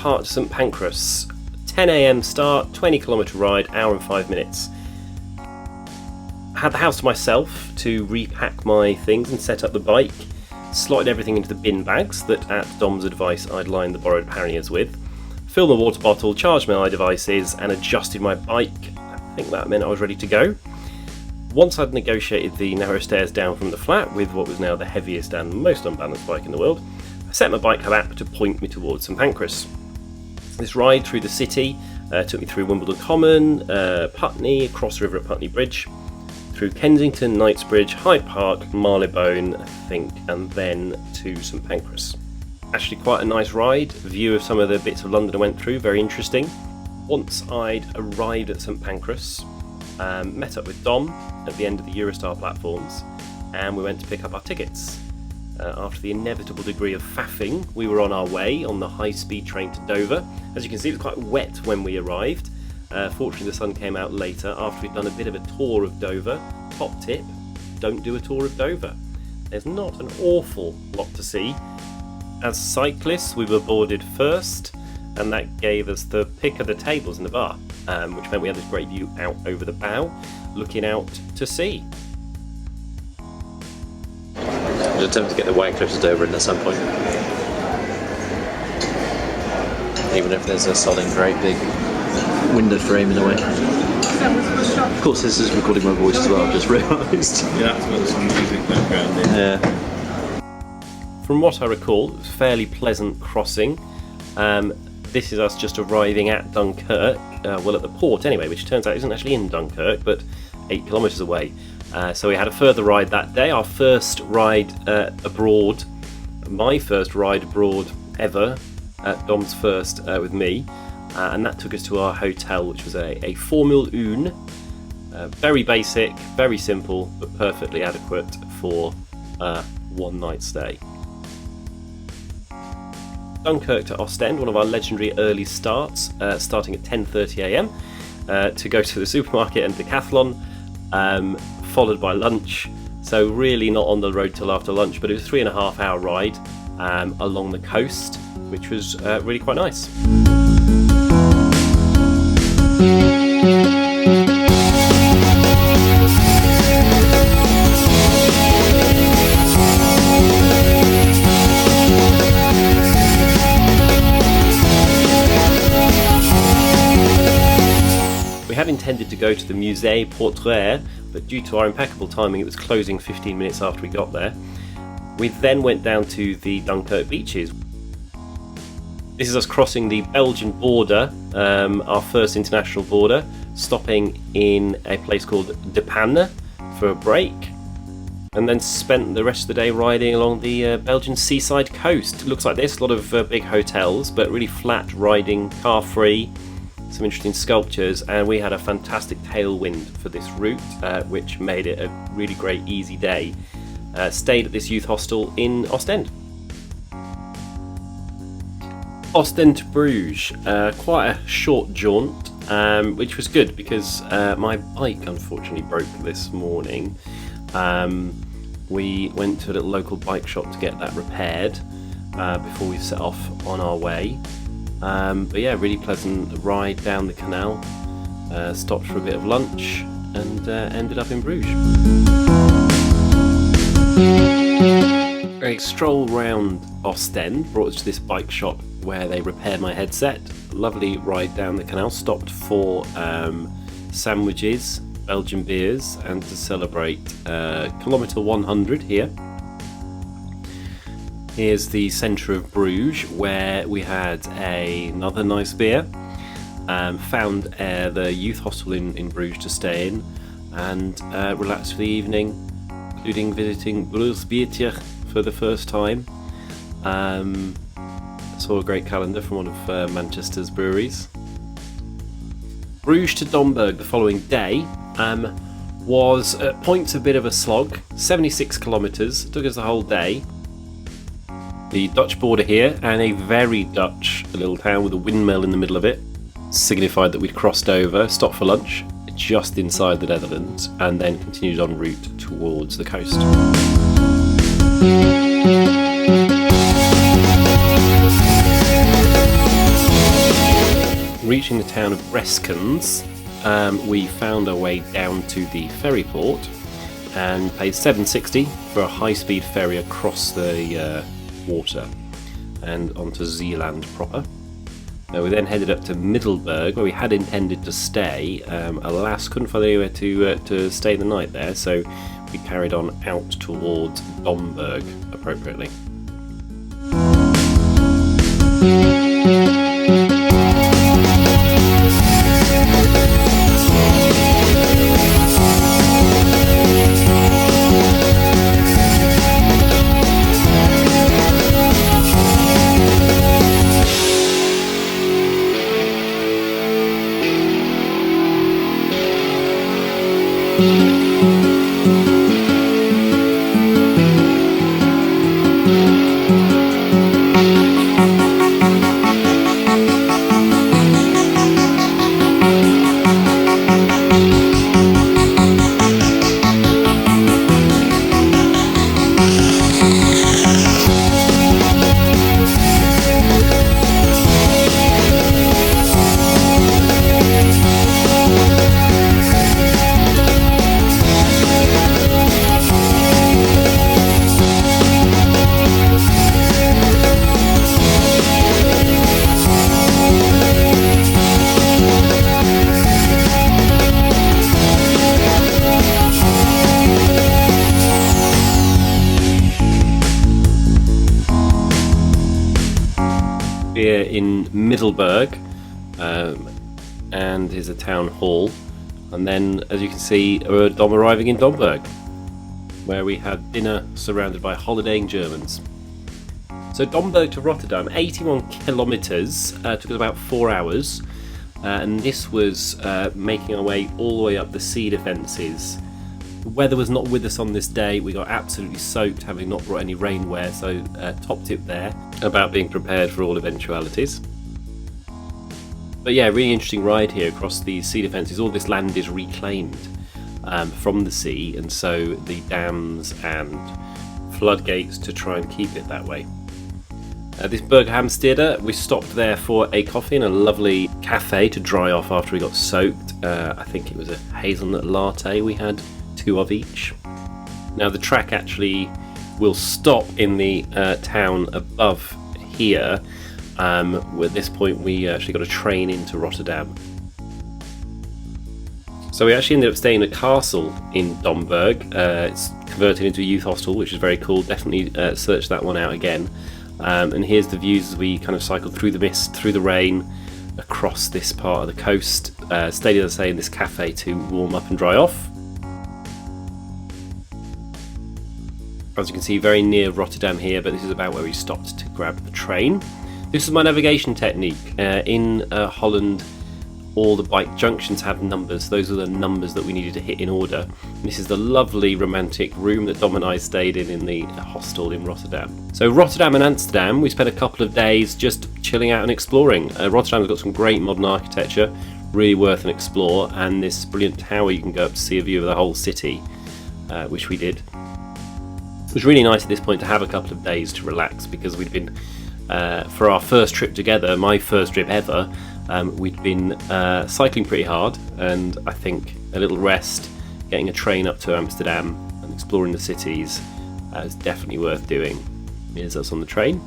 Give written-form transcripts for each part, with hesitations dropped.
depart to St Pancras. 10 AM start, 20km ride, hour and 5 minutes. I had the house to myself to repack my things and set up the bike. Slotted everything into the bin bags that, at Dom's advice, I'd lined the borrowed panniers with. Filled my water bottle, charged my iDevices, and adjusted my bike. I think that meant I was ready to go. Once I'd negotiated the narrow stairs down from the flat with what was now the heaviest and most unbalanced bike in the world, I set my bike up to point me towards St Pancras. This ride through the city took me through Wimbledon Common, Putney, across the river at Putney Bridge, through Kensington, Knightsbridge, Hyde Park, Marylebone, I think, and then to St Pancras. Actually quite a nice ride, view of some of the bits of London I went through, very interesting. Once I'd arrived at St Pancras, met up with Dom at the end of the Eurostar platforms, and we went to pick up our tickets. After the inevitable degree of faffing, we were on our way on the high-speed train to Dover. As you can see, it was quite wet when we arrived. Fortunately, the sun came out later after we'd done a bit of a tour of Dover. Top tip, don't do a tour of Dover. There's not an awful lot to see. As cyclists, we were boarded first, and that gave us the pick of the tables in the bar, which meant we had this great view out over the bow, looking out to sea. We'll attempt to get the white cliffs to Dover in at some point. Even if there's a solid, great big window frame in the way. Of course, this is recording my voice as well, I've just realised. Yeah, it's got some music background in. Yeah. From what I recall, it was a fairly pleasant crossing. This is us just arriving at Dunkirk, well, at the port anyway, which turns out isn't actually in Dunkirk, but 8 kilometres away. So we had a further ride that day, our first ride abroad, my first ride abroad ever, Dom's first with me, and that took us to our hotel, which was a Formule 1, very basic, very simple, but perfectly adequate for a one-night stay. Dunkirk to Ostend, one of our legendary early starts, starting at 10:30am, to go to the supermarket and Decathlon, followed by lunch. So really not on the road till after lunch, but it was a 3.5 hour ride along the coast, which was really quite nice. We had intended to go to the Musée Portuaire, but due to our impeccable timing, it was closing 15 minutes after we got there. We then went down to the Dunkirk beaches. This is us crossing the Belgian border, our first international border, stopping in a place called De Panne for a break, and then spent the rest of the day riding along the Belgian seaside coast. It looks like this, a lot of big hotels, but really flat riding, car-free, some interesting sculptures, and we had a fantastic tailwind for this route, which made it a really great, easy day. Stayed at this youth hostel in Ostend. Ostend to Bruges, quite a short jaunt, which was good because my bike unfortunately broke this morning. We went to a little local bike shop to get that repaired before we set off on our way. But yeah, really pleasant ride down the canal, stopped for a bit of lunch, and ended up in Bruges. A stroll round Ostend brought us to this bike shop where they repaired my headset. Lovely ride down the canal, stopped for sandwiches, Belgian beers, and to celebrate kilometre 100 here. Here's the centre of Bruges, where we had another nice beer, found the youth hostel in Bruges to stay in, and relaxed for the evening, including visiting Bruges Biertje for the first time. Saw a great calendar from one of Manchester's breweries. Bruges to Domburg the following day was at points a bit of a slog, 76 kilometres, took us the whole day. The Dutch border here, and a very Dutch little town with a windmill in the middle of it, signified that we'd crossed over, stopped for lunch just inside the Netherlands, and then continued en route towards the coast. reaching the town of Breskens, we found our way down to the ferry port and paid $7.60 for a high-speed ferry across the water and onto Zeeland proper. We then headed up to Middelburg, where we had intended to stay. Alas, couldn't find anywhere to stay the night there, so we carried on out towards Domburg appropriately. Here in Middelburg, and is a town hall, and then as you can see Dom arriving in Domburg, where we had dinner surrounded by holidaying Germans. So Domburg to Rotterdam, 81 kilometres, took us about 4 hours, and this was making our way all the way up the sea defences. The weather was not with us on this day. We got absolutely soaked, having not brought any rainwear, so top tip there about being prepared for all eventualities. But yeah, really interesting ride here across the sea defences. All this land is reclaimed from the sea, and so the dams and floodgates to try and keep it that way. This Berghamstede, we stopped there for a coffee in a lovely cafe to dry off after we got soaked. I think it was a hazelnut latte we had. 2 of each. Now the track actually will stop in the town above here. At this point we actually got a train into Rotterdam. So we actually ended up staying in a castle in Domburg. It's converted into a youth hostel, which is very cool. Definitely search that one out again. And here's the views as we kind of cycled through the mist, through the rain, across this part of the coast. Stayed, as I say, in this cafe to warm up and dry off. As you can see, very near Rotterdam here, but this is about where we stopped to grab the train. This is my navigation technique. In Holland, all the bike junctions have numbers. Those are the numbers that we needed to hit in order. And this is the lovely romantic room that Dom and I stayed in the hostel in Rotterdam. So Rotterdam and Amsterdam, we spent a couple of days just chilling out and exploring. Rotterdam's got some great modern architecture, really worth an explore, and this brilliant tower you can go up to see a view of the whole city, which we did. It was really nice at this point to have a couple of days to relax, because we'd been, for our first trip together, my first trip ever, we'd been cycling pretty hard, and I think a little rest, getting a train up to Amsterdam and exploring the cities is definitely worth doing. Here's us on the train.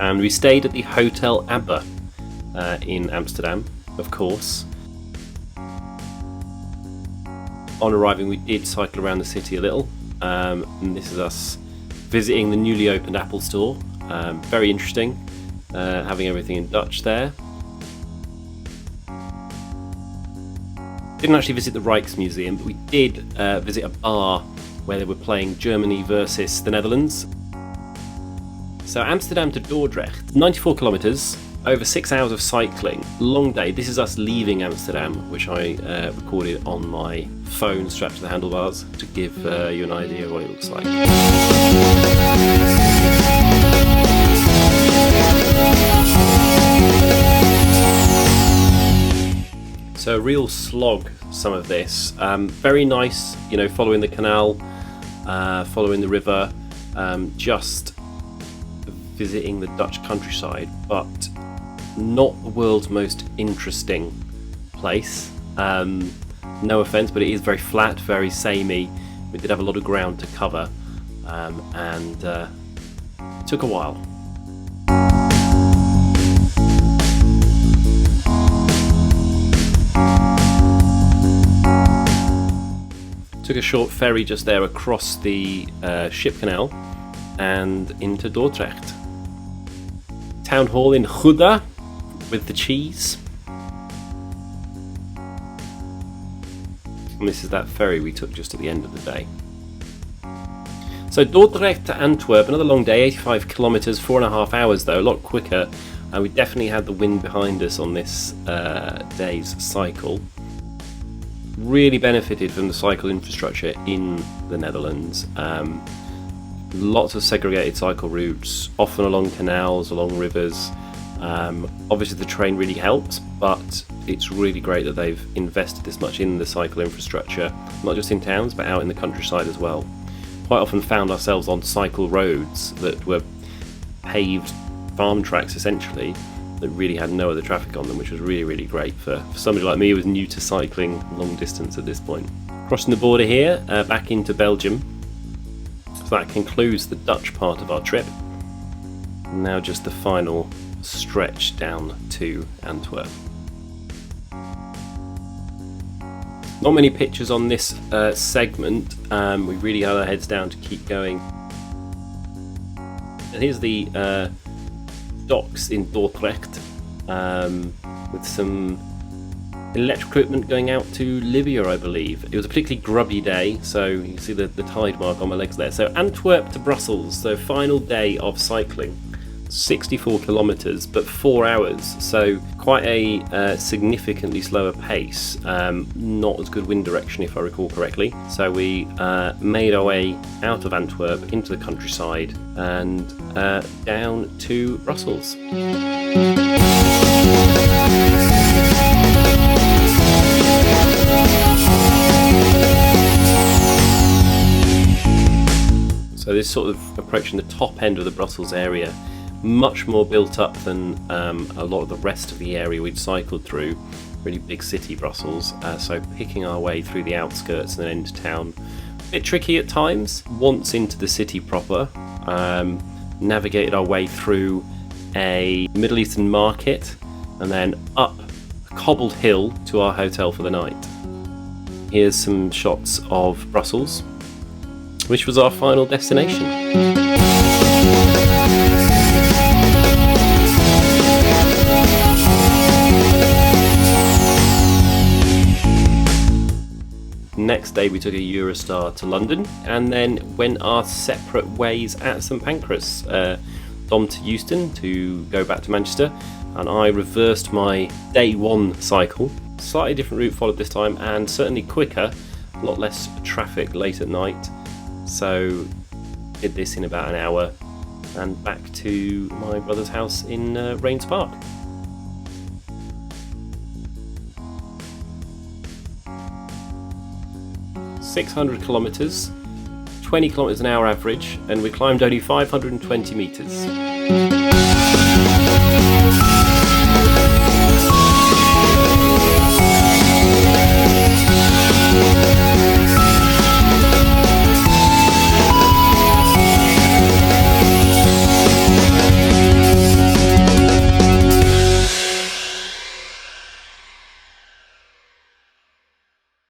And we stayed at the Hotel Abba in Amsterdam, of course. On arriving, we did cycle around the city a little, and this is us visiting the newly opened Apple store. Very interesting, having everything in Dutch there. Didn't actually visit the Rijksmuseum, but we did visit a bar where they were playing Germany versus the Netherlands. So Amsterdam to Dordrecht, 94 kilometres, over 6 hours of cycling, long day. This is us leaving Amsterdam, which I recorded on my phone strapped to the handlebars to give you an idea of what it looks like. So a real slog, some of this. Very nice, you know, following the canal, following the river, just visiting the Dutch countryside, but not the world's most interesting place. No offense, but it is very flat, very samey. We did have a lot of ground to cover, and it took a while. Took a short ferry just there across the ship canal and into Dordrecht. Town hall in Gouda with the cheese. And this is that ferry we took just at the end of the day. So Dordrecht to Antwerp, another long day, 85 kilometres, 4.5 hours though, a lot quicker. And we definitely had the wind behind us on this day's cycle. Really benefited from the cycle infrastructure in the Netherlands. Lots of segregated cycle routes, often along canals, along rivers. Obviously the train really helps, but it's really great that they've invested this much in the cycle infrastructure, not just in towns but out in the countryside as well. Quite often found ourselves on cycle roads that were paved farm tracks essentially, that really had no other traffic on them, which was really great for somebody like me who was new to cycling long distance at this point. Crossing the border here, back into Belgium. So that concludes the Dutch part of our trip. Now just the final stretch down to Antwerp. Not many pictures on this segment. We really had our heads down to keep going. And here's the docks in Dordrecht, with some electric equipment going out to Libya, I believe. It was a particularly grubby day, so you can see the tide mark on my legs there. So Antwerp to Brussels, so final day of cycling. 64 kilometres, but 4 hours, so quite a significantly slower pace. Not as good wind direction if I recall correctly. So we made our way out of Antwerp into the countryside and down to Brussels. So this sort of approaching the top end of the Brussels area. Much more built up than a lot of the rest of the area we'd cycled through. Really big city, Brussels. So picking our way through the outskirts and then into town. A bit tricky at times. Once into the city proper, navigated our way through a Middle Eastern market and then up a cobbled hill to our hotel for the night. Here's some shots of Brussels, which was our final destination. Next day we took a Eurostar to London and then went our separate ways at St Pancras. Dom to Euston to go back to Manchester, and I reversed my day one cycle. Slightly different route followed this time and certainly quicker, a lot less traffic late at night. So did this in about an hour and back to my brother's house in Rains Park. .600 kilometres, 20 kilometres an hour average, and we climbed only 520 metres.